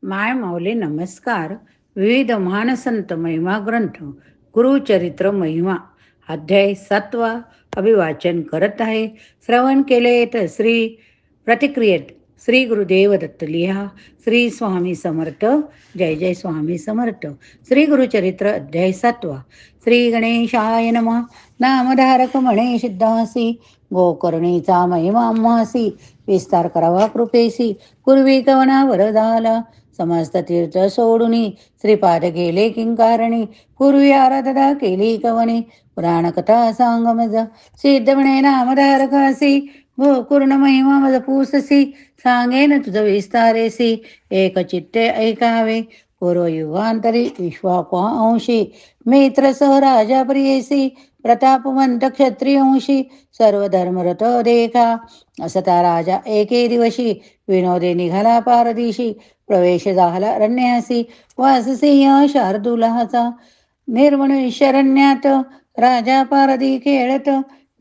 माय माऊली नमस्कार. विविध महानसंत महिमा ग्रंथ गुरुचरित्र महिमा अध्याय 7 अभिवाचन करत आहे. श्रवण केले तर श्री प्रतिक्रियेत श्री गुरुदेव दत्त लिहा. श्री स्वामी समर्थ. जय जय स्वामी समर्थ. श्री गुरुचरित्र अध्याय 7. श्री गणेशाय नमः. नामधारक म्हणे सिद्धासी, गोकर्णीचा महिमा आम्हासी, विस्तार करावा कृपेसी, पूर्वी कवना वरदाला, समस्त तीर्थ सोडुनी, श्रीपाद गेले किंकारणी, पूर्वी आराधना केली कवनी, पुराण कथा सांग मज, सिद्ध म्हणे नामधारकासी, गोकुर्ण महिमा मज पूससी, सांगेन तुझ विस्तारेसी, एक चित्ते ऐकावे, पूर्वयुगांतरी विश्वापांशी, मित्र सह राजा प्रियसी, प्रतापवंत क्षत्रियंशी, सर्व धर्मरथ देखा, असता राजा एके दिवशी, विनोदे निघाला पारदिशी, प्रवेश झाला रण्यासी, वाससिंह शार्दुलाचा, निर्मण शरण्यात, राजा पारदी खेळत,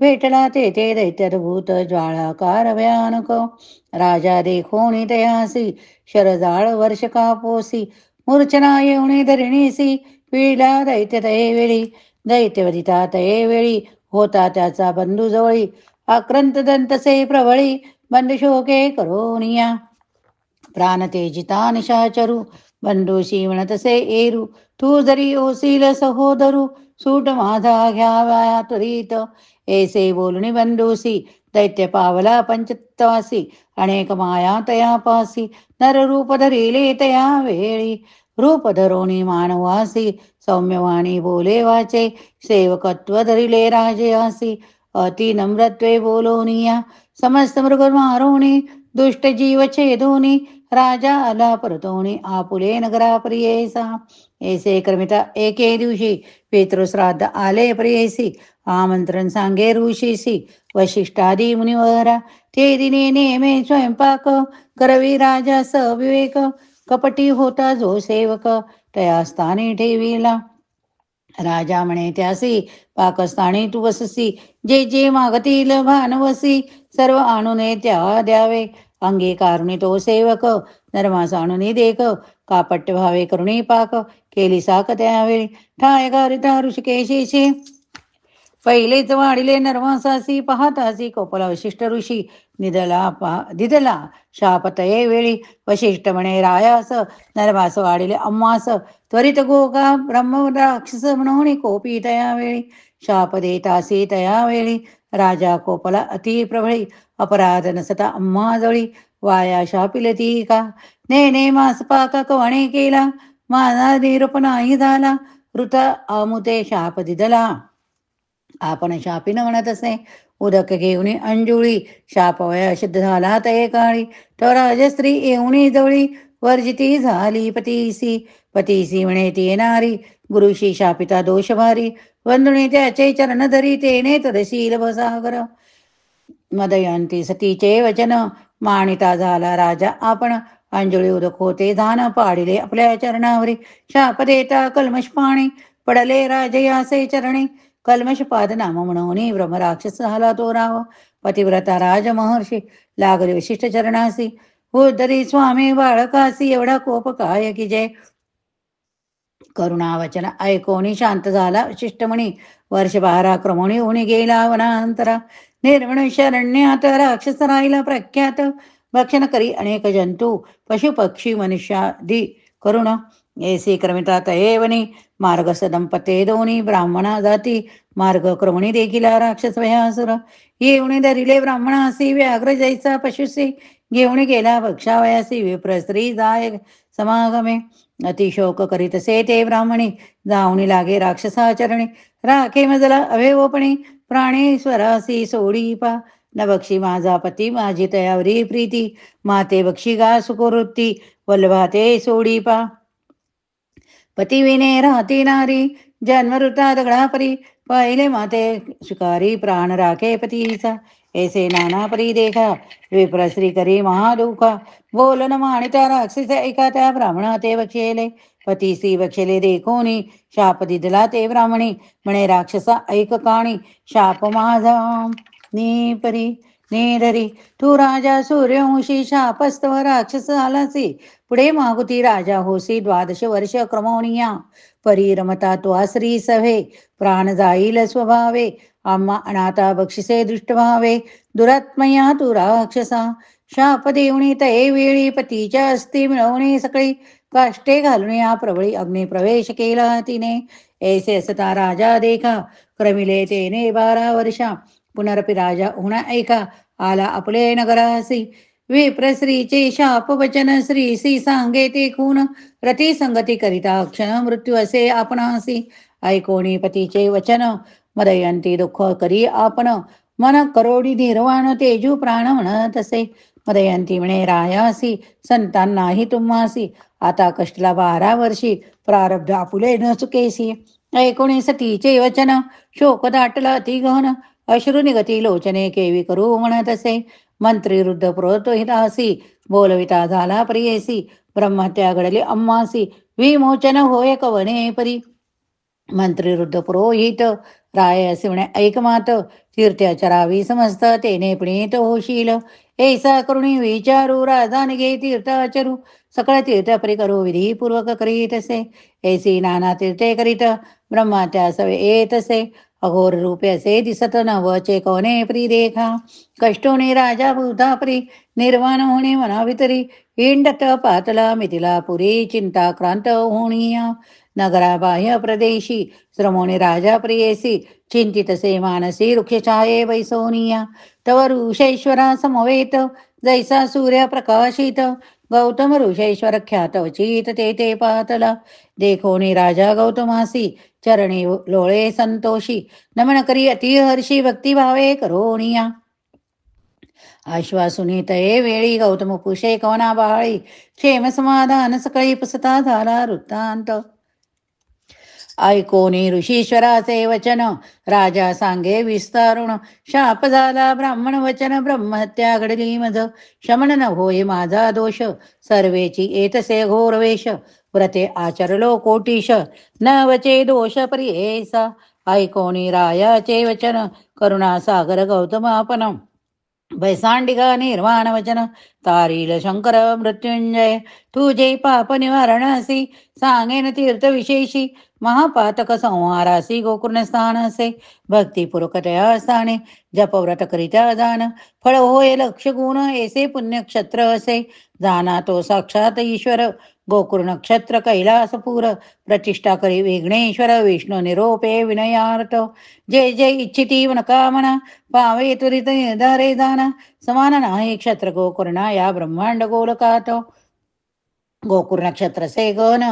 भेटला तेथे दैत्यद्भूत ज्वाळाकार भयानक, राजा देखोनी तयासी, शरजाळ वर्ष कापोसी, मूर्छना येऊनी धरणीसी, पिळला दैत्य वेळी, दैत्यवदिता वेळी, होता त्याचा बंधू जवळी, आक्रंत दंतसे प्रबळी, बंधुशोके करोनिया, प्राण तेजिता निशाचरू, बंधूशी म्हणतसे एरू, तू जरी ओसील सहोदरू, सूट माझा घ्यावा त्वरित, ऐसे बोलणी बंधूसी, दैत्य पावला पंचत्वासी, अनेक माया तया पासी, नररूप धरिले तया वेळी, रूप धरोणी मानवासी, सौम्यवाणी बोले वाचे, सेवकत्व धरिले राजयासी, अति नम्रत्वे बोलोनिया, समस्त मृग मारोणी, दुष्ट जीव छेदोनी, राजा आला परतोणी, आपुले नगरा प्रियेसा, ऐसे क्रमिता एके दिवशी, पितृश्राद्ध आले प्रियेसी, आमंत्रण सांगे ऋषीसी, वशिष्ठादी मुनिवरा, ते दिने नेमे स्वयंपाक, करवी राजा सविवेक, कपटी होता जो सेवक, तया स्थानी ठेविला, राजा म्हणे त्यासी, पाकस्थानी तू वससी, जे जे मागतील भानवसी, सर्व आणूने त्या द्यावे, अंगीकारुणी तो सेवक, नरमास आणूनी देख, कापट्य भावे करुणी पाक, केली साक त्यावेळी, ठाय गारिता ऋषिकेशीची, पहिलेच वाढिले नरमासासी, पाहतासी कोपला वशिष्ठ ऋषी, दिदला शापतये वेळी, वशिष्ठ म्हणे रायास, नरमास वाढिले अम्मास, त्वरित गोगा ब्रह्म राक्षस म्हणून कोपी तयावेळी, शाप देतासी तयावेळी, राजा कोपला अति प्रबळी, अपराध नसता अम्माजवळी, वाया शापिलती का, ने मास पाका कवणे केला, माझा निरूप नाही झाला, ऋत अमुते शाप दिदला, आपण शापीन म्हणत असे, उदक घेऊन अंजुळी, शापवया सिद्ध झाला तये काळी, तर राजस्त्री येऊनी जवळी, वर्जिती झाली पतीसी, पतीसी म्हणे ती येणारी, गुरुशी शापिता दोष भारी, वंदुणी त्याचे चरण धरी, तेने तदशील भसागर, मदयंती सतीचे वचन, मानिता झाला राजा आपण, अंजुळी उदक होते झान, पाडिले आपल्या चरणावरी, शाप देता कल्मश पाणी, पडले राजयासे चरणी, कल्मशपाद नाम म्हणून ब्रह्मराक्षस झाला तो राव, पतिव्रता राज महर्षी, लागले विशिष्ट चरणासी, उद्धरी स्वामी बाळकासी, एवढा कोप काय की जय, करुणावचन ऐकोनी शांत झाला शिष्टमणी, वर्ष 12 क्रमणी होऊन गेला वनांतरा, निर्मण शरण्यात राक्षस राहिला प्रख्यात, भक्षण करी अनेक जंतू, पशु पक्षी मनुष्यादी करुण, ऐसे क्रमिता तयेवनी, मार्गस दंपते दोन्ही, ब्राह्मणा जाती, मार्ग क्रमणी देखील राक्षस भयासुर, येऊन धरिले ब्राह्मणासी, व्याघ्र जैसा पशुसी, घेऊन गेला भक्षावयासी, विप्र स्त्री जाय समागमे, अतिशोक करीतसे ते ब्राह्मणी, जाऊनी लागे राक्षसाचरणी, राखे मजला अवेवपणी, प्राणी स्वरासी सोडी पा, न बक्षी माझा पती, माझी तयावरी प्रीती, माते बक्षी गा सुखवृत्ती, वल्लभा ते सोडी पा, पतिविने राहती नारी, जन्मऋता दगडापरी, पाहिले माते शिकारी, प्राण राखे पतीचा, ऐसे नाना परी देखा, विप्रश्री करी महादुखा, बोलन माणिता राक्षस ऐका त्या ब्राह्मणा ते बक्षेले, पतीसी बक्षेले देखोनी, शाप दिदला ते ब्राह्मणी, म्हणे राक्षसा ऐक काणी, शाप माझा नी परी, नेधरी. तू राजा सूर्यवंशी शापस्तव राक्षस आलासी. पुढे मागुती राजा होसी 12 वर्ष क्रमवणीया. परी रमता तो आसरी सभे. प्राण जाईल स्वभावे. आम्हा अनाथा बक्षिसे दृष्टभावे. दुरात्मया तू राक्षसा. शाप देवणी तये वेळी पतीच्या अस्ती मिळवणे सकळी. काष्टे घालून या प्रबळी अग्नी प्रवेश केला तिने. ऐसे असता राजा देखा. क्रमिले तेने 12 वर्षा. पुनरपि राजा होणा ऐका. आला आपले नगरासी. विप्रश्रीचे शाप वचन श्रीसी सांगे ते खून. रती संगती करिता क्षण मृत्यू असे आपणासी. ऐकोणी पतीचे वचन मदयंती दुःख करी आपण. मन करोडी निर्वाण तेजू प्राण म्हणत असे. मदयंती म्हणे रायासी संतान नाही तुम्हासी. आता कष्टला 12 वर्षी प्रारब्ध आपुले न चुकेसी. ऐकोणी सतीचे वचन शोक दाटला अति गहन. अश्रू निगती लोचने केवी करू म्हणत असे. मंत्री वृद्ध प्रोत्हितासी बोलविता झाला प्रियेसी. ब्रह्महत्या घडली अम्मासी विमोचन होय कवने परी. मंत्री वृद्ध पुरोहित राय असे म्हणे ऐकमात. तीर्थाचरावी समस्त तेने प्रणीत होशील. ऐसा करुणी विचारू राजा निघे तीर्थाचरू. सकळ तीर्थपरी करू विधीपूर्वक करीत असे. ऐसी नाना तीर्थे करीत ब्रह्महत्या सवे येत असे. अघोर रूपे असे दिसत नवचे कोणे प्री देखा. कष्टोने राजा भूतापरी निर्वाण होणे मनावितरी. इंडत पातला मिथिला पुरी चिंताक्रांत होणीया. नगराबाह्य प्रदेशी श्रमोने राजा प्रियेसी. चिंतितसे मानसी वृक्षछाये बैसोनिया. तव ऋषेश्वरा समवेत जैसा सूर्य प्रकाशित. गौतम ऋषेश्वर ख्यात वचित ते पातला. देखोनी राजा गौतमासी चरणी लोळे संतोषी. नमन करी अतिहर्षी भक्तिभावे करोनिया. आश्वासुनी तये वेळी गौतम पुषे कवना बाळी. क्षेम समाधान सकळी पुसता झाला वृत्तांत. ऐकोनी ऋषीश्वराचे वचन राजा सांगे विस्तारुण. शाप झाला ब्राह्मण वचन ब्रह्महत्या घडली मज. शमन न होय माझा दोष सर्वेची येतसे घोर वेश. व्रते आचरलो कोटीश न वचे दोष प्रियेसा. ऐकोनी रायाचे वचन करुणा सागर गौतम आपण. बैसांडिगा निर्वाण वचन तारील शंकर मृत्युंजय. तुझे पाप निवारणासी सांगेन तीर्थ विशेषी. महापातक संहारासी गोकुर्ण स्थान असे. भक्तिपूर्वकतया स्थाने जपव्रत करित्या जाण. फळ होय लक्ष गुण ऐसे पुण्यक्षत्र असे. जाना तो साक्षात ईश्वर गोकुळ नक्षत्र कैलासपूर. प्रतिष्ठा करी विघ्नेश्वर विष्णू निरोपे विनयार्थ. जय जय इच्छिती मनकामना पावे त्वरित निर्धारे जाना. समान नाही क्षत्र गोकुर्णा या ब्रह्मांड गोलकात. गोकुळ नक्षत्र से गण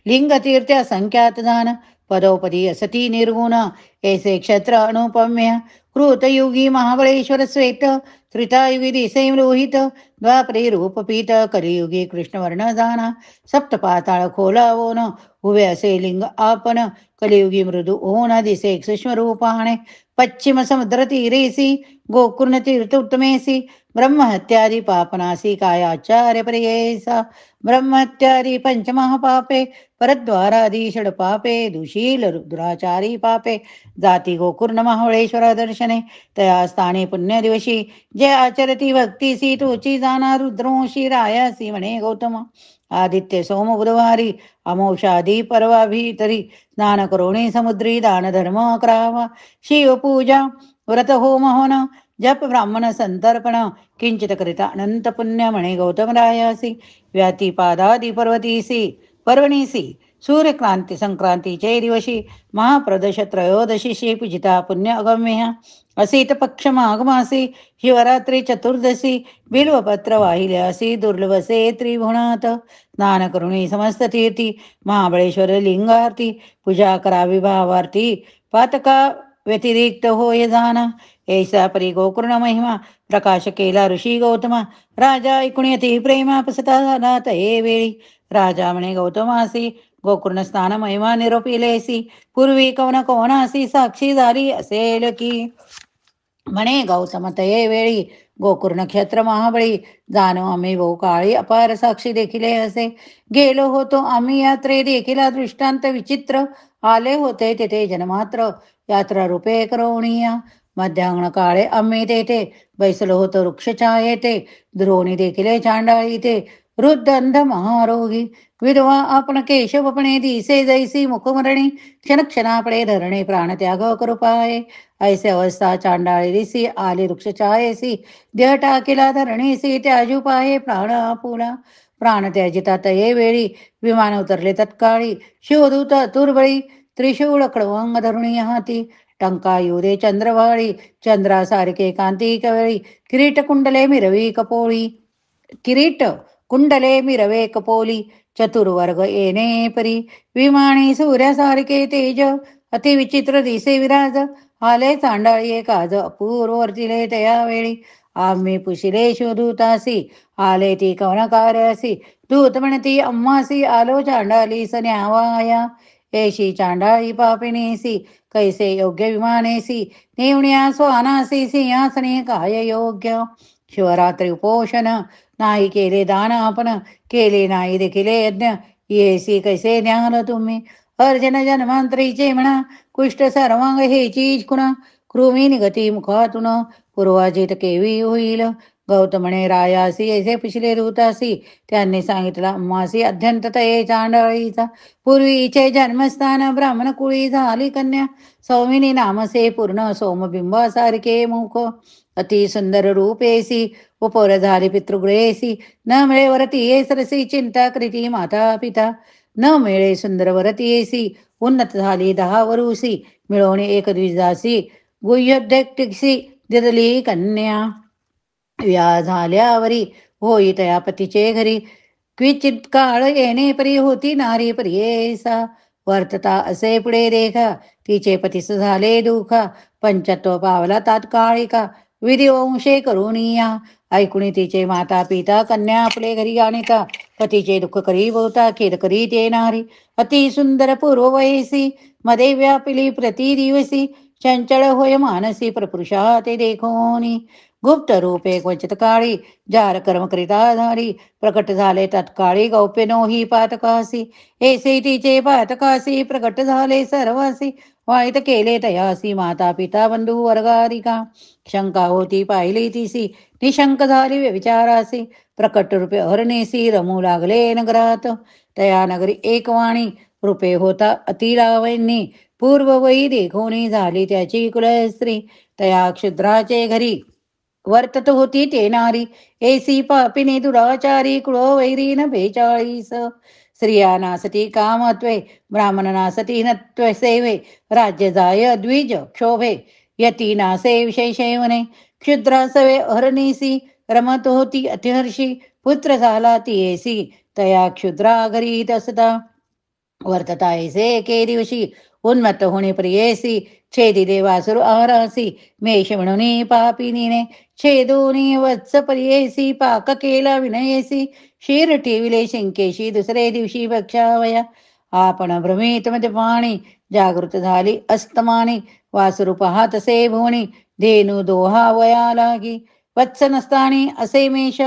लिंग तीर्थ संख्यात जान. पदोपदी असती निर्गुण ऐसे क्षत्र अनुपम्य. कृतयुगी महाबळेश्वर श्वेत त्रितायुगी दिसे लोहित. द्वापरे रूपपीत कलियुगी कृष्णवर्ण जाना. सप्त पाताळ खोलावोन उभे असे लिंग आपण. कलियुगी मृदू ओन दिसे सूक्ष्म रूपाणे. पश्चिम समुद्र तीरेसी गोकुर्ण तीर्थ उत्तमेसी. ब्रह्महत्यादी पापनासी काय आचार्य प्रियेसा. ब्रह्महत्यादी पंचमहापापे परद्वारादी षडपापे. दुशील दुराचारी पापे जाती गोकुर्ण महाबळेश्वर दर्शने. तया स्थाने पुण्य दिवशी जे आचरती भक्तीसी तोची जाना रुद्रोशी रायासी म्हणे गौतम. आदित्य सोम बुधवारी अमोषादी परवाभितरी. स्नान करोणी समुद्री दान धर्म करावा. शिवपूजा व्रत होम होन जप ब्राह्मण संतर्पण. किंचित करिता अनंत पुण्य म्हणे गौतम रायासी. व्याती पादादी पर्वतीसी पर्वणीसी. सूर्यक्रांती संक्रांतीचे दिवशी महाप्रदोष त्रयोदशीशी पूजिता पुण्य अगम्य. असीत पक्ष माघमासी शिवरात्री चतुर्दशी. बिल्वपत्र वाहिल्यासी दुर्लभसे त्रिभुवनात. स्नान करुणी समस्त तीर्थी महाबळेश्वर लिंगारती. पूजा करावी भावार्थी पातका व्यतिरिक्त होय जाना. ऐसा परी गोकुर्ण महिमा प्रकाश केला ऋषी गौतमा. राजा ऐकुणी अति प्रेमा पुसता झाला तये वेळी. राजा म्हणे गौतमासी गोकुर्ण स्थान महिमा निरोपिलेसी. पूर्वी कवना कवनासी साक्षी झाली असेल की. म्हणे गौतम तये वेळी गोकुर्ण क्षेत्र महाबळी. जाणो आम्ही बहुकाळी अपार साक्षी देखिले असे. गेलो होतो आम्ही यात्रे देखिला दृष्टांत विचित्र. आले होते तेथे जनमात्र यात्रा रूपे करोणीया. मध्याह्न काळे आम्ही तेथे बैसलो होतो वृक्षछा येते. द्रोणी देखील चांडाळी ते वृद्ध अंध महारोगी. विधवा आपण केशवपणे दिसे जैसी मुखमरणी. क्षणक्षणापडे धरणे प्राणत्याग कृपाये. ऐसे अवस्था चांडाळी दिसी आली वृक्षछायेसी. देह टाकीला धरणीसी त्याजू पाहे प्राण आपुला. प्राण त्याजिता तये वेळी विमान उतरले तत्काळी. शिवदूत तुर्बळी त्रिशूळ कडवंग धरुणी हाती. टंका येऊ दे चंद्रवाळी. चंद्रासारखे कांती कवळी. किरीट कुंडले मिरवे कपोली. चतुर्वर्ग येणे परी. विमानी सूर्यासारखे तेज. अति विचित्र दिसे विराज. आले चांडाळी काज अपूर्व वर्तिले तयावेळी. आम्ही पुशिले शिवदूतासी. आले ती कवनकार्यासी. दूत म्हणती अम्मासी आलो चांडालीस न्यावाया. येशी चांडाळी पापिणीसी. कैसे योग्य विमानेसी. नेवण्या स्वानासी सिंहासने काय योग्य. शिवरात्री उपोषण नाही केले दान आपण. केले नाही देखील यज्ञ. येसी कैसे ज्ञान तुम्ही. अर्जन जन्मांतरीचे म्हणा. कुष्ठ सर्वांग हेचीच खुणा. कृमी निगती मुखातून. पूर्वाजित केवी होईल. गौतमने रायासी ऐसे पिशले दूतासी. त्यांनी सांगितला अम्मासी अध्यंत तये चांडाळीचा. पूर्वीचे जन्मस्थान ब्राह्मण कुळी झाली कन्या. सौमिनी नामसे पूर्ण सोमबिंबासारखे मुख. अति सुंदर रूपेसी. उपर झाली पितृगृहेसी. न मिळे वरती सरसी चिंता करीती माता पिता. न मिळे सुंदर वरती येसी. उन्नत झाली 10 वरुसी. मिळवणे एक द्विजासी. गुह्योद्यक्तिसी दिदली कन्या. व्या झाल्यावरी होई तया पतीचे घरी. क्वचित काळ येणे परी होती नारी प्रियेसा. वर्तता असे पुढे देखा. तिचे पतीस झाले दुखा. पंचत्व पावला तात्काळिका. विधिवंशे करुणिया. ऐकुणी तिचे माता पिता कन्या आपले घरी आणिता. पतीचे दुःख करी बहुता खेद करी ते नारी. अति सुंदर पूर्व वयसी. मध्ये व्यापिली प्रति दिवसी. चंचळ होय मानसी प्रपुरुषा ते देखोनी. गुप्त रूपे क्वचित काळी. जार कर्म करिता धारी. प्रकट झाले तत्काळी गौप्यनो ही पातकासी. ऐसे तिचे पातकासी प्रकट झाले सर्वासी. वाईट केले तयासी माता पिता बंधू वर्गारिका. शंका होती पाहिली तिसी. निशंक झाली व्यविचारासी. प्रकट रूपे हरणेसी रमू लागले नगरात. तया नगरी एक वाणी. रूपे होता अतिलावण्य. पूर्व वयी देखोनी झाली त्याची कुलस्त्री. तया क्षुद्राचे घरी वर्तत होती ते नारी. ऐसी पापिनी दुराचारी कुळो वैरीन 42. स्त्रिया नासती कामत्वे. ब्राह्मण नासती नत्व सेवे. राज्य जाय द्विज क्षोभे. यती नासे विशेषेवने. क्षुद्रासवे हरणीसी. रमत होती अतिहर्षी. पुत्र झाला ती येसी. तया क्षुद्रा घरी तसता. वर्तता ऐसे एके दिवशी. उन्मत्त होणे प्रियेसी. छेदिले वासुर आहारासी. मेष म्हणून पापिनीने. छेदोनी वत्स परियेसी. पाक केला विनयेसी. शीर ठेविले शिंकेशी. दुसरे दिवशी भक्षावया. आपण भ्रमित मध्ये पाणी. जागृत झाली अस्तमानी. वासुरू पाहतसे भुवनी. धेनू दोहावया लागी. वत्स नसतानी असे मेष.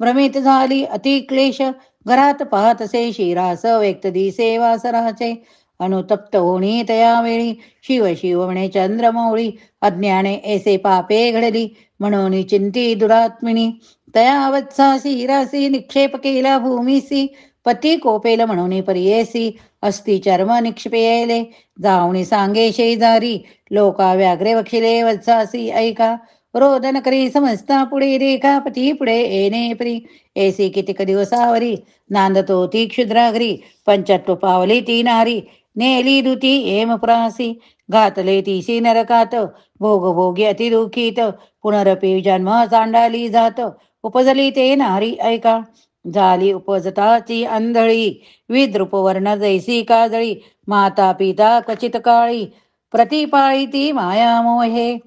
भ्रमित झाली अति क्लेश. घरात पाहतसे शिरास. व्यक्त दिसे वासराचे. अनुतप्त होणी तयावेळी. शिव शिव म्हणे चंद्रमौळी. अज्ञाने ऐसे पापे घडली. म्हणून चिंती दुरात्मिनी. तया वत्सासी हिरासी. निक्षेप केला भूमीसी. पती कोपेल म्हणून परियेसी. अस्ति चर्म निक्षेपेले. जावणी सांगे शेजारी. लोका व्याघ्रे वक्षिले वत्सासी ऐका. रोदन करी समजता पुढे रेखा. पती पुढे येणे परी. ऐसी कितीक दिवसावरी. नांदतो ती क्षुद्राघरी. पंचत्व पावली ती नारी. नेली दुती हेमप्रासी. घातले तीसी नरकात. भोगभोगी अतिदुखीत. पुनरपी जन्म चांडाली जात. उपजली ते नारी ऐका. झाली उपजताची आंधळी. विद्रुपवर्ण जैसी काजळी. माता पिता कचित काळी. प्रतिपाळी ती माया मोहे.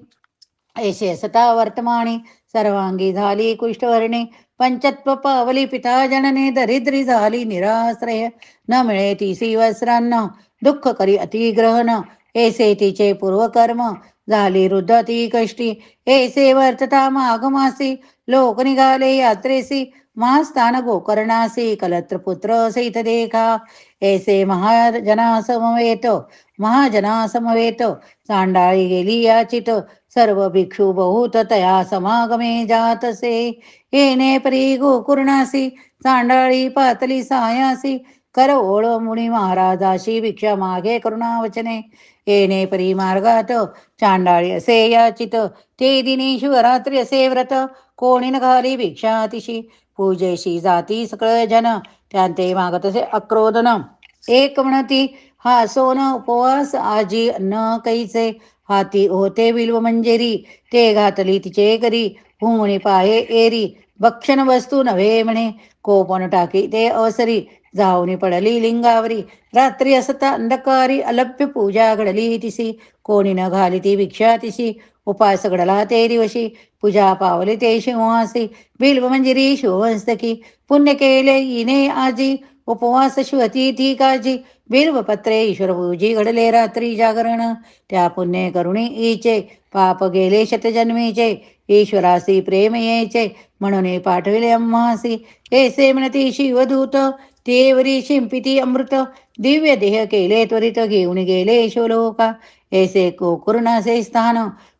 ऐसे असता वर्तमानी. सर्वांगी झाली कुष्ठवर्णे. पंचत्व पावली पिता जनने. दरिद्री झाली निराश्रय. न मिळे तिसी वस्त्रान्न. दुःख करी अतिग्रहण. ऐसे तिचे पूर्वकर्म. झाली वृद्ध ती कष्टी. ऐसे वर्तता माघमासी. लोक निघाले यात्रेसी. महास्थान गोकर्णासी. कलत्रपुत्र सहित देखा. ऐसे महाजना समवेत. चांडाळी गेली याचित. सर्व भिक्षू बहुत तया समागमे जातसे. येणे परी गोकुर्णासी चांडाळी पातली सायासी कर ओळ मुनी महाराजाशी भिक्षा मागे करुणा वचने. येणे परी मार्गात चांडाळी असे याचित ते दिनी शिवरात्री असे व्रत कोणी न घाली भिक्षातिशी. पूजेशी जाती सकळ जन त्यांते मागत असे अक्रोधन. एक म्हणती हा सोन उपवास आजी अन्न कैचे. हाती होते बिल्व मंजेरी ते घातली तिचे करी. हुमणी पाये एरी भक्षण वस्तू नव्हे म्हणे. कोपण टाकी ते अवसरी जाऊनी पडली लिंगावरी. रात्री असता अंधकारी अलभ्य पूजा घडली तिसी. कोणी न घाली ती भिक्षा तिशी. उपास घडला ते दिवशी पूजा पावली ते शिवहासी. बिल्व मंजिरी शिवहस्तकी पुण्य केले इने आजी. उपवास शिवती ती काजी. बिल्वपत्रे ईश्वर पूजी घडले रात्री जागरण. त्या पुण्य करुणी ईचे पाप गेले शतजन्मीचे. ईश्वरासी प्रेम येचे म्हणून पाठविले अम्हासी. ऐसे म्हणती शिवदूत देवरी शिंपिती अमृत. दिव्य देह केले त्वरित घेऊन गेले शिवलोका. ऐसे गोकुर्णाचे स्थान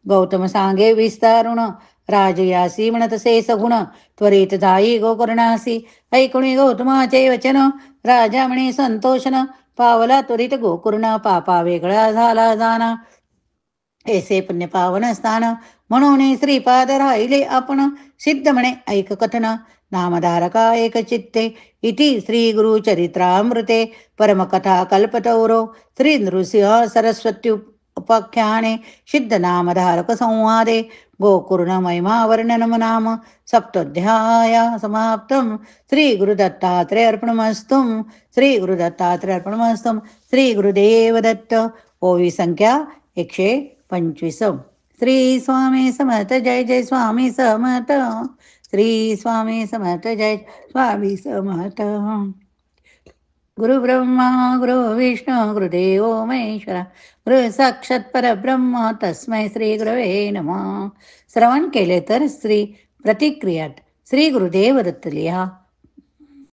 गौतम सांगे विस्तारुण. राजयासी म्हणतसे सगुण त्वरित जाई गोकुर्णासी. ऐकुणी गौतमाचे वचन राजा म्हणे संतोषन. पावला त्वरित गोकुर्ण पापा वेगळा झाला जाना. ऐसे पुण्य पावन स्थान म्हणून श्रीपाद राहिले आपण. सिद्ध म्हणे ऐक कथन नामधारका एक चित्ते. इति श्री गुरु चरित्रामृते परमकथा कल्पतौरो श्री नृसिंह सरस्वती उपाख्याने सिद्ध नामधारक संवादे गोकुर्ण महिमा वर्णनम नाम सप्तोध्याय समाप्तम. श्री गुरुदत्तात्रय अर्पणमस्तु. श्री गुरुदत्तात्रय अर्पणमस्तु. श्री गुरुदेव दत्त. ओवी संख्या 125. श्री स्वामी समर्थ. जय जय स्वामी समर्थ. श्री स्वामी समर्थ. जय स्वामी समर्थ. गुरु ब्रह्मा गुरु विष्णू गुरुदेव महेश्वरा गुरु साक्षात परब्रह्म तस्मै श्री गुरवे नमः. श्रवण केले तर श्री प्रतिक्रियात श्री गुरुदेव दत्त लिहा.